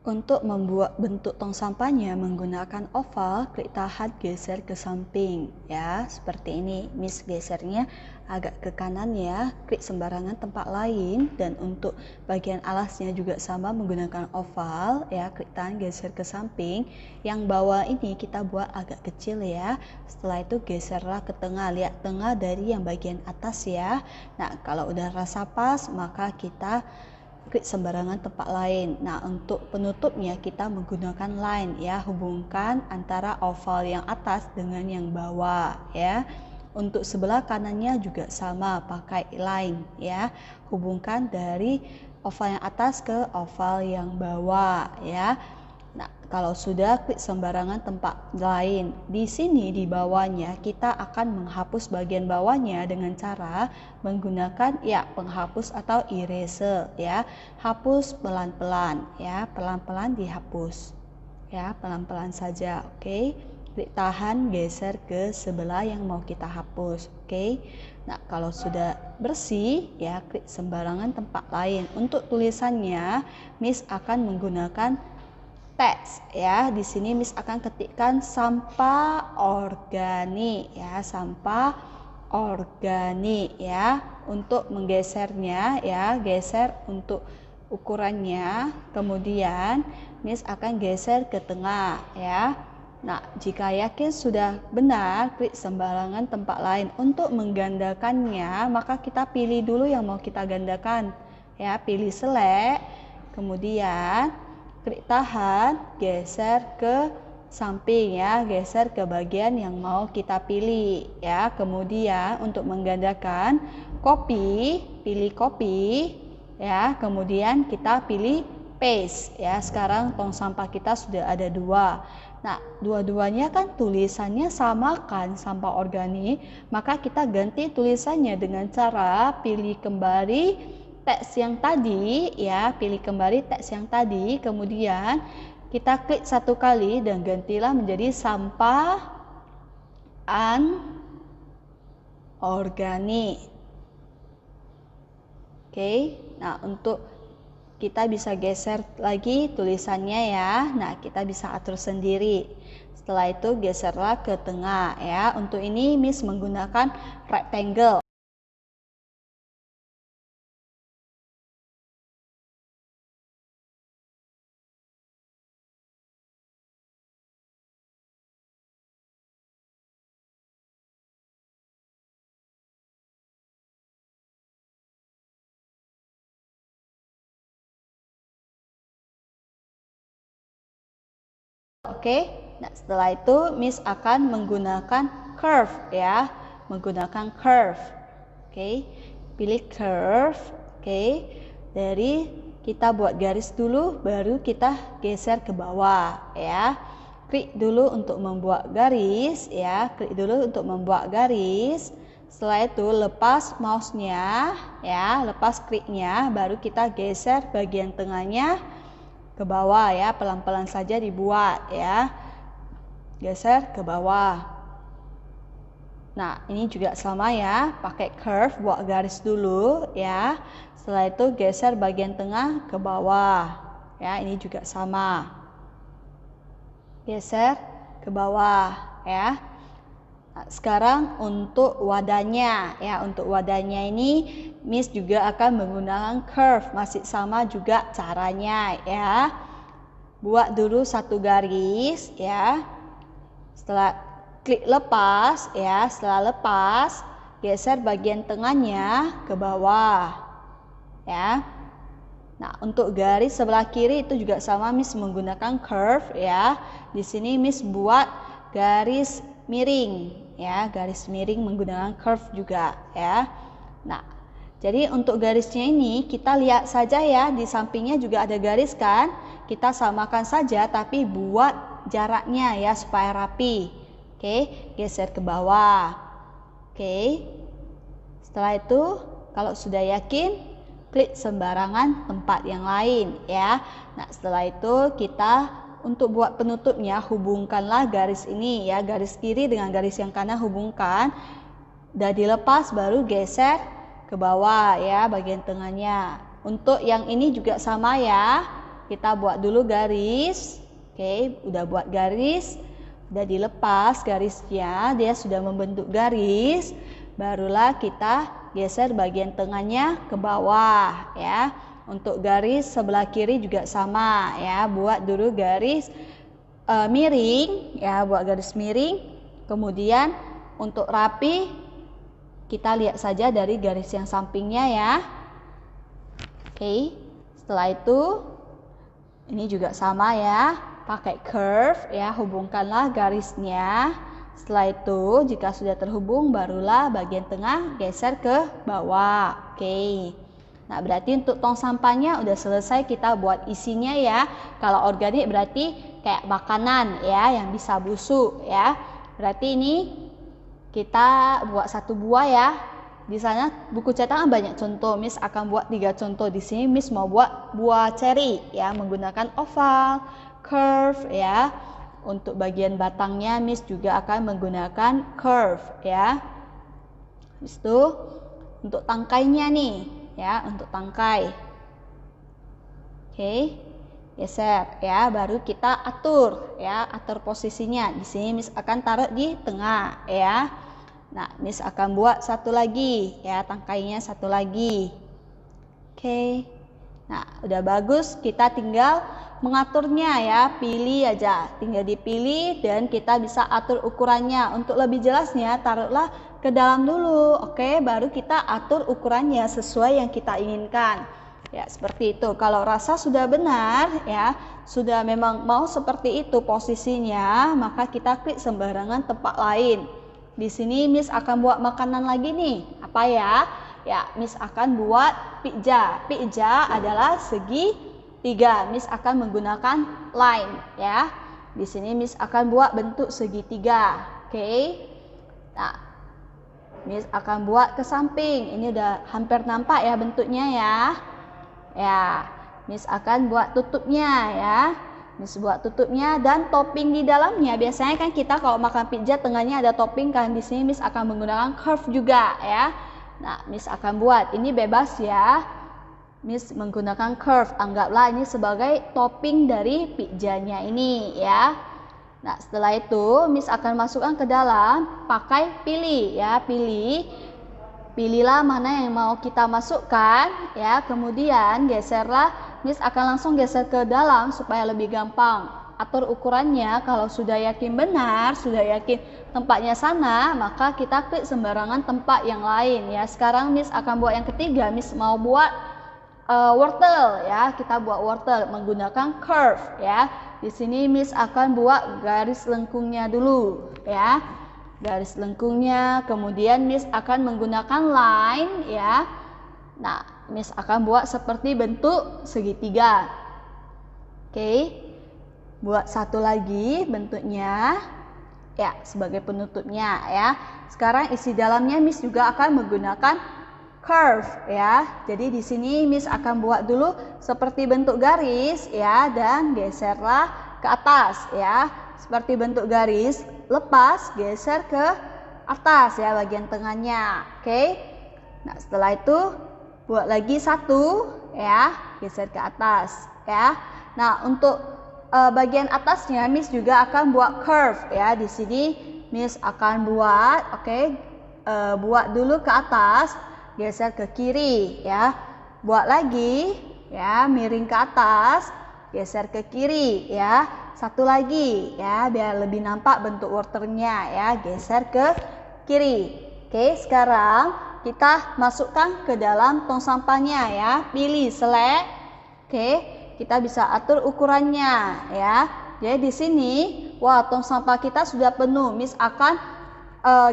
Untuk membuat bentuk tong sampahnya menggunakan oval, klik tahan geser ke samping ya, seperti ini. Miss gesernya agak ke kanan ya, klik sembarangan tempat lain. Dan untuk bagian alasnya juga sama menggunakan oval ya, klik tahan geser ke samping. Yang bawah ini kita buat agak kecil ya. Setelah itu geserlah ke tengah, lihat tengah dari yang bagian atas ya. Nah, kalau udah rasa pas maka kita klik sembarangan tempat lain. Nah, untuk penutupnya kita menggunakan line ya, hubungkan antara oval yang atas dengan yang bawah ya. Untuk sebelah kanannya juga sama, pakai line ya, hubungkan dari oval yang atas ke oval yang bawah ya. Nah, kalau sudah, klik sembarangan tempat lain. Di sini di bawahnya kita akan menghapus bagian bawahnya dengan cara menggunakan ya penghapus atau eraser ya. Hapus pelan-pelan ya, pelan-pelan dihapus. Ya, pelan-pelan saja, oke. Klik tahan geser ke sebelah yang mau kita hapus, oke. Nah, kalau sudah bersih ya, klik sembarangan tempat lain. Untuk tulisannya, Miss akan menggunakan teks ya. Di sini Miss akan ketikkan sampah organik ya, sampah organik ya. Untuk menggesernya ya, geser untuk ukurannya, kemudian Miss akan geser ke tengah ya. Nah, jika yakin sudah benar, klik sembarangan tempat lain. Untuk menggandakannya, maka kita pilih dulu yang mau kita gandakan ya, pilih select, kemudian klik tahan, geser ke samping ya, geser ke bagian yang mau kita pilih ya. Kemudian untuk menggandakan, copy, pilih copy ya, kemudian kita pilih paste ya. Sekarang tong sampah kita sudah ada dua. Nah, dua-duanya kan tulisannya sama kan, sampah organik, maka kita ganti tulisannya dengan cara pilih kembali teks yang tadi ya, pilih kembali teks yang tadi, kemudian kita klik satu kali dan gantilah menjadi sampah anorganik. Oke, nah untuk kita bisa geser lagi tulisannya ya. Nah, kita bisa atur sendiri. Setelah itu geserlah ke tengah ya. Untuk ini Miss menggunakan rectangle. Oke, nah setelah itu Miss akan menggunakan curve ya, menggunakan curve. Oke, pilih curve. Oke, dari kita buat garis dulu, baru kita geser ke bawah ya. Klik dulu untuk membuat garis ya, klik dulu untuk membuat garis. Setelah itu lepas mouse-nya ya, lepas kliknya, baru kita geser bagian tengahnya ke bawah ya, pelan-pelan saja dibuat ya, geser ke bawah. Nah, ini juga sama ya, pakai curve, buat garis dulu ya. Setelah itu geser bagian tengah ke bawah ya, ini juga sama, geser ke bawah ya. Nah, sekarang untuk wadahnya ya, untuk wadahnya ini Miss juga akan menggunakan curve, masih sama juga caranya ya. Buat dulu satu garis ya. Setelah klik lepas ya, setelah lepas geser bagian tengahnya ke bawah ya. Nah, untuk garis sebelah kiri itu juga sama, Miss menggunakan curve ya. Di sini Miss buat garis miring ya, garis miring menggunakan curve juga ya. Nah, jadi untuk garisnya ini kita lihat saja ya, di sampingnya juga ada garis kan. Kita samakan saja tapi buat jaraknya ya supaya rapi. Oke, geser ke bawah. Oke. Setelah itu kalau sudah yakin, klik sembarangan tempat yang lain ya. Nah, setelah itu kita untuk buat penutupnya hubungkanlah garis ini ya, garis kiri dengan garis yang kanan hubungkan. Udah dilepas baru geser ke bawah ya, bagian tengahnya. Untuk yang ini juga sama ya. kita buat dulu garis. Oke, udah buat garis, udah dilepas garisnya, dia sudah membentuk garis. Barulah kita geser bagian tengahnya ke bawah ya. Untuk garis sebelah kiri juga sama ya, buat dulu garis miring ya, buat garis miring. Kemudian untuk rapi kita lihat saja dari garis yang sampingnya ya. Oke, setelah itu ini juga sama ya, pakai curve ya, hubungkanlah garisnya. Setelah itu jika sudah terhubung barulah bagian tengah geser ke bawah. Oke. Nah, berarti untuk tong sampahnya udah selesai kita buat isinya ya. Kalau organik berarti kayak makanan ya yang bisa busuk ya. Berarti ini kita buat 1 buah ya. Di sana buku cetakan banyak contoh, Miss akan buat 3 contoh. Di sini Miss mau buat buah ceri ya, menggunakan oval, curve ya. Untuk bagian batangnya Miss juga akan menggunakan curve ya. Habis itu untuk tangkainya nih ya, untuk tangkai. Oke, geser ya, baru kita atur ya, atur posisinya. Di sini Miss akan taruh di tengah ya. Nah, Miss akan buat 1 lagi ya, tangkainya 1 lagi. Oke. Nah, udah bagus, kita tinggal mengaturnya ya, pilih aja, tinggal dipilih dan kita bisa atur ukurannya. Untuk lebih jelasnya taruhlah ke dalam dulu, oke, baru kita atur ukurannya sesuai yang kita inginkan. Ya, seperti itu. Kalau rasa sudah benar ya, sudah memang mau seperti itu posisinya, maka kita klik sembarangan tempat lain. Di sini Miss akan buat makanan lagi nih. Apa ya? Ya, Miss akan buat pizza. Pizza adalah segi 3. Miss akan menggunakan line ya. Di sini Miss akan buat bentuk segitiga. Oke. Nah, Miss akan buat ke samping. Ini udah hampir nampak ya bentuknya ya. Ya, Miss akan buat tutupnya ya. Miss buat tutupnya dan topping di dalamnya. Biasanya kan kita kalau makan pizza tengahnya ada topping kan. Di sini Miss akan menggunakan curve juga ya. Nah, Miss akan buat. Ini bebas ya. Miss menggunakan curve. Anggaplah ini sebagai topping dari pizzanya ini ya. Nah, setelah itu Miss akan masukkan ke dalam pakai pilih ya. Pilihlah mana yang mau kita masukkan ya. Kemudian geserlah. Miss akan langsung geser ke dalam supaya lebih gampang. Atur ukurannya, kalau sudah yakin benar, sudah yakin tempatnya sana, maka kita klik sembarangan tempat yang lain ya. Sekarang Miss akan buat yang ketiga, Miss mau buat wortel ya. Kita buat wortel menggunakan curve ya. Di sini Miss akan buat garis lengkungnya dulu ya. Garis lengkungnya, kemudian Miss akan menggunakan line ya. Nah, Miss akan buat seperti bentuk segitiga. Oke. Buat 1 lagi bentuknya. Ya, sebagai penutupnya ya. Sekarang isi dalamnya Miss juga akan menggunakan curve ya. Jadi di sini Miss akan buat dulu seperti bentuk garis ya dan geserlah ke atas ya. Seperti bentuk garis, lepas geser ke atas ya bagian tengahnya. Oke. Nah, setelah itu buat lagi 1 ya, geser ke atas ya. Nah, untuk bagian atasnya Miss juga akan buat curve ya. Di sini Miss akan buat buat dulu ke atas, geser ke kiri ya. Buat lagi ya, miring ke atas, geser ke kiri ya. 1 lagi ya, biar lebih nampak bentuk wortelnya ya, geser ke kiri. Oke, sekarang kita masukkan ke dalam tong sampahnya ya. Pilih select. Oke, kita bisa atur ukurannya ya. Jadi di sini, wah, tong sampah kita sudah penuh. Miss akan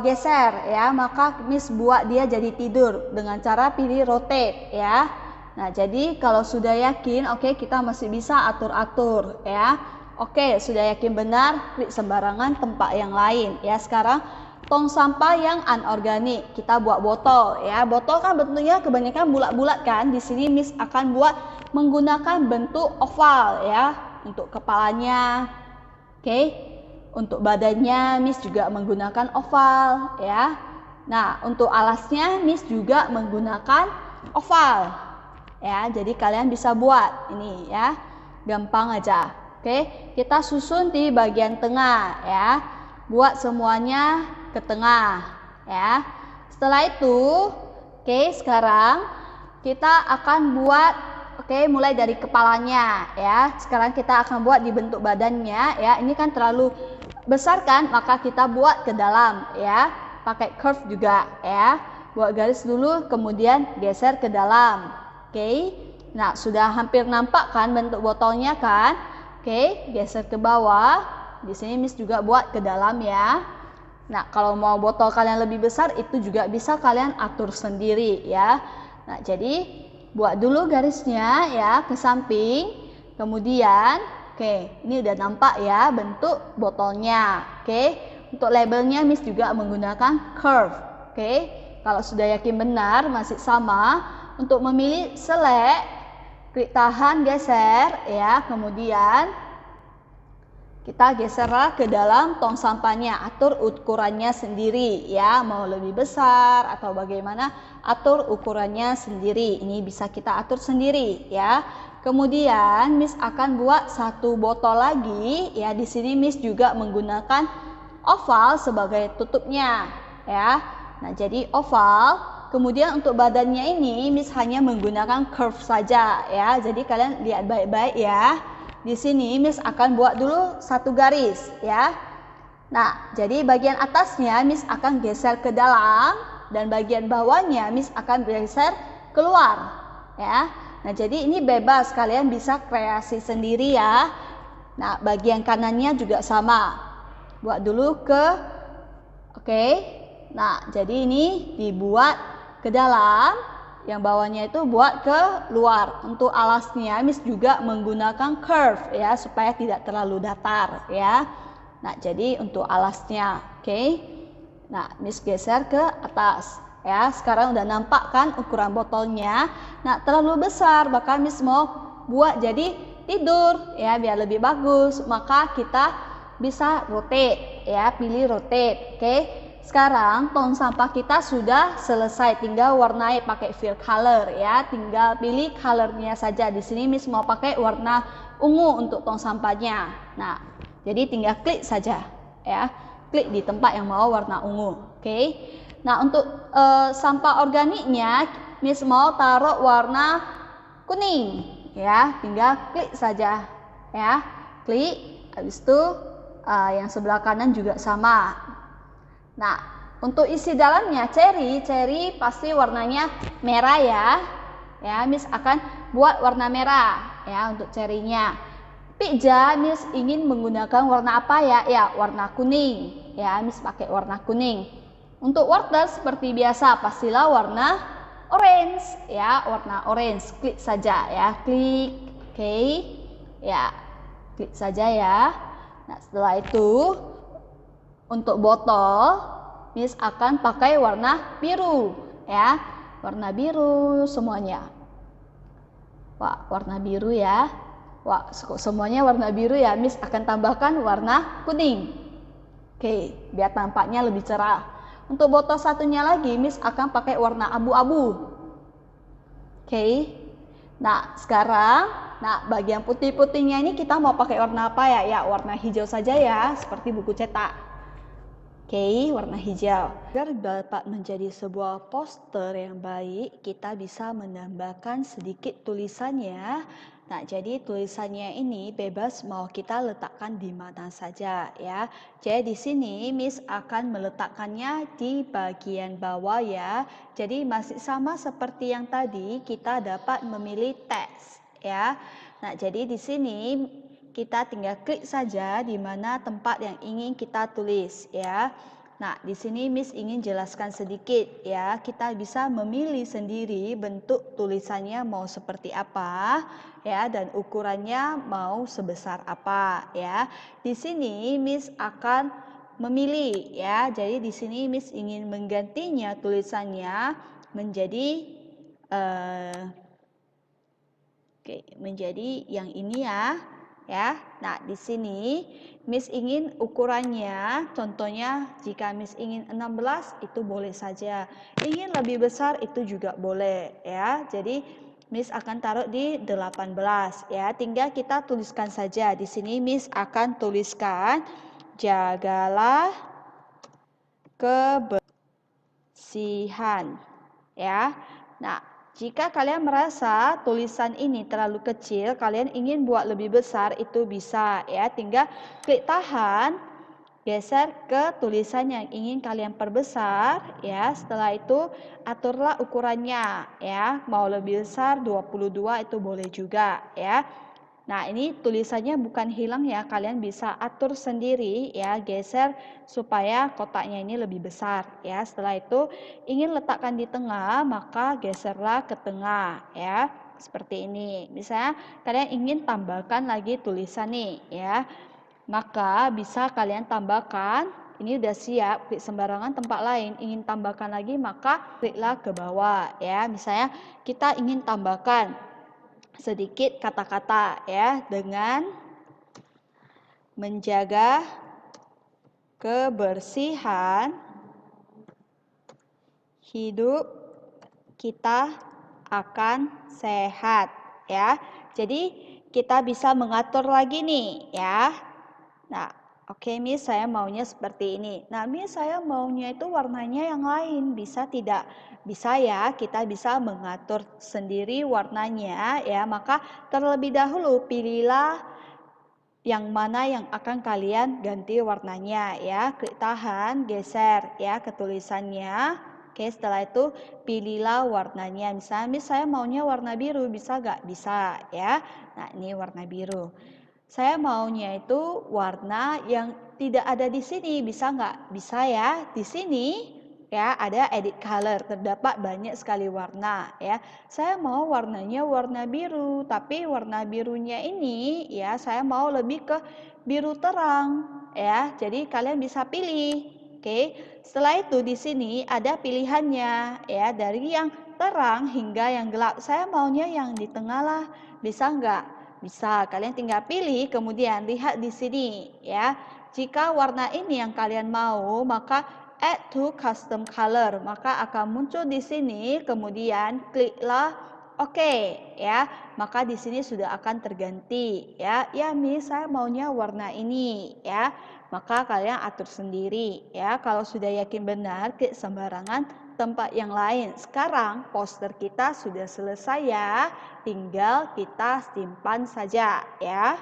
geser ya. Maka Miss buat dia jadi tidur dengan cara pilih rotate ya. Nah, jadi kalau sudah yakin, oke, kita masih bisa atur-atur ya. Oke, sudah yakin benar, klik sembarangan tempat yang lain ya. Sekarang tong sampah yang anorganik, kita buat botol ya. Botol kan bentuknya kebanyakan bulat-bulat kan. Di sini Miss akan buat menggunakan bentuk oval ya. Untuk kepalanya, oke. Untuk badannya Miss juga menggunakan oval ya. Nah, untuk alasnya Miss juga menggunakan oval ya. Jadi kalian bisa buat ini ya. gampang aja. Oke, kita susun di bagian tengah ya. Buat semuanya ke tengah ya. Setelah itu, oke, sekarang kita akan buat, oke, mulai dari kepalanya ya. Sekarang kita akan buat di bentuk badannya ya. Ini kan terlalu besar kan, maka kita buat ke dalam ya. Pakai curve juga ya. Buat garis dulu, kemudian geser ke dalam. Oke. Nah, sudah hampir nampak kan bentuk botolnya kan? Oke, geser ke bawah. Di sini Miss juga buat ke dalam ya. Nah, kalau mau botol kalian lebih besar, itu juga bisa kalian atur sendiri ya. Nah, jadi buat dulu garisnya ya ke samping. Kemudian, oke, ini udah nampak ya bentuk botolnya. Oke, untuk labelnya Miss juga menggunakan curve. Oke, kalau sudah yakin benar masih sama, untuk memilih select, klik tahan, geser ya. Kemudian kita geserlah ke dalam tong sampahnya, atur ukurannya sendiri ya, mau lebih besar atau bagaimana, atur ukurannya sendiri. Ini bisa kita atur sendiri ya. Kemudian Miss akan buat satu botol lagi ya. Di sini Miss juga menggunakan oval sebagai tutupnya ya. Nah, jadi oval. Kemudian untuk badannya ini Miss hanya menggunakan curve saja ya. Jadi kalian lihat baik-baik ya. Di sini Miss akan buat dulu satu garis ya. Nah, jadi bagian atasnya Miss akan geser ke dalam dan bagian bawahnya Miss akan geser keluar ya. Nah, jadi ini bebas, kalian bisa kreasi sendiri ya. Nah, bagian kanannya juga sama. Buat dulu ke oke. Nah, jadi ini dibuat ke dalam. Yang bawahnya itu buat ke luar. Untuk alasnya Miss juga menggunakan curve ya, supaya tidak terlalu datar ya. Nah, jadi untuk alasnya, oke. Nah, Miss geser ke atas ya. Sekarang udah nampak kan ukuran botolnya. Nah, terlalu besar, maka Miss mau buat jadi tidur ya, biar lebih bagus. Maka kita bisa rotate ya, pilih rotate, oke. Sekarang tong sampah kita sudah selesai, tinggal warnai pakai fill color ya, tinggal pilih colornya saja. Di sini Miss mau pakai warna ungu untuk tong sampahnya. Nah, jadi tinggal klik saja ya, klik di tempat yang mau warna ungu, oke. Nah, untuk sampah organiknya Miss mau taruh warna kuning ya, tinggal klik saja ya, klik. Habis itu yang sebelah kanan juga sama. Nah, untuk isi dalamnya cherry pasti warnanya merah ya. Ya, Miss akan buat warna merah ya untuk cherry-nya. Pizza Miss ingin menggunakan warna apa ya? Ya, warna kuning. Ya, Miss pakai warna kuning. Untuk wortel seperti biasa pastilah warna orange ya, warna orange. Klik saja ya, klik. Oke. Ya, klik saja ya. Nah, setelah itu untuk botol Miss akan pakai warna biru ya, warna biru semuanya. Wah, warna biru ya. Wah, semuanya warna biru ya. Miss akan tambahkan warna kuning. Oke, biar tampaknya lebih cerah. Untuk botol satunya lagi Miss akan pakai warna abu-abu. Oke. Nah, sekarang bagian putih-putihnya ini kita mau pakai warna apa ya? Ya, warna hijau saja ya, seperti buku cetak. Oke, warna hijau. Agar dapat menjadi sebuah poster yang baik, kita bisa menambahkan sedikit tulisannya. Nah, jadi tulisannya ini bebas mau kita letakkan di mana saja ya. Jadi di sini Miss akan meletakkannya di bagian bawah ya. Jadi masih sama seperti yang tadi, kita dapat memilih teks ya. Nah, jadi di sini kita tinggal klik saja di mana tempat yang ingin kita tulis ya. Nah, di sini Miss ingin jelaskan sedikit ya. Kita bisa memilih sendiri bentuk tulisannya mau seperti apa ya, dan ukurannya mau sebesar apa ya. Di sini Miss akan memilih ya. Jadi di sini Miss ingin menggantinya tulisannya menjadi menjadi yang ini ya. Ya. Nah, di sini Miss ingin ukurannya, contohnya jika Miss ingin 16 itu boleh saja. Ingin lebih besar itu juga boleh ya. Jadi Miss akan taruh di 18 ya. Tinggal kita tuliskan saja. Di sini Miss akan tuliskan jagalah kebersihan ya. Nah, jika kalian merasa tulisan ini terlalu kecil, kalian ingin buat lebih besar, itu bisa ya. Tinggal klik tahan, geser ke tulisan yang ingin kalian perbesar ya. Setelah itu aturlah ukurannya ya. Mau lebih besar 22 itu boleh juga ya. Nah, ini tulisannya bukan hilang ya. Kalian bisa atur sendiri ya, geser supaya kotaknya ini lebih besar ya. Setelah itu ingin letakkan di tengah, maka geserlah ke tengah ya. Seperti ini. Misalnya kalian ingin tambahkan lagi tulisan nih ya. Maka bisa kalian tambahkan, ini udah siap, klik sembarangan tempat lain, ingin tambahkan lagi maka kliklah ke bawah ya. Misalnya kita ingin tambahkan sedikit kata-kata ya, dengan menjaga kebersihan hidup kita akan sehat ya. Jadi kita bisa mengatur lagi nih ya. Nah, oke Miss, saya maunya seperti ini. Nah, Miss, saya maunya itu warnanya yang lain. Bisa tidak? Bisa ya, kita bisa mengatur sendiri warnanya ya. Maka terlebih dahulu pilihlah yang mana yang akan kalian ganti warnanya ya. Klik tahan, geser ya ke tulisannya. Oke, setelah itu pilihlah warnanya. Misalnya, Miss, saya maunya warna biru. Bisa nggak? Bisa ya. Nah, ini warna biru. Saya maunya itu warna yang tidak ada di sini, bisa nggak? Bisa ya, di sini ya ada edit color, terdapat banyak sekali warna ya. Saya mau warnanya warna biru, tapi warna birunya ini ya saya mau lebih ke biru terang ya. Jadi kalian bisa pilih. Oke, setelah itu di sini ada pilihannya ya, dari yang terang hingga yang gelap. Saya maunya yang di tengah lah, bisa nggak? Bisa, kalian tinggal pilih, kemudian lihat di sini ya. Jika warna ini yang kalian mau, maka add to custom color, maka akan muncul di sini, kemudian kliklah oke ya. Maka di sini sudah akan terganti ya. Ya Miss, saya maunya warna ini ya. Maka kalian atur sendiri ya. Kalau sudah yakin benar, klik sembarangan tempat yang lain. Sekarang poster kita sudah selesai ya. Tinggal kita simpan saja ya.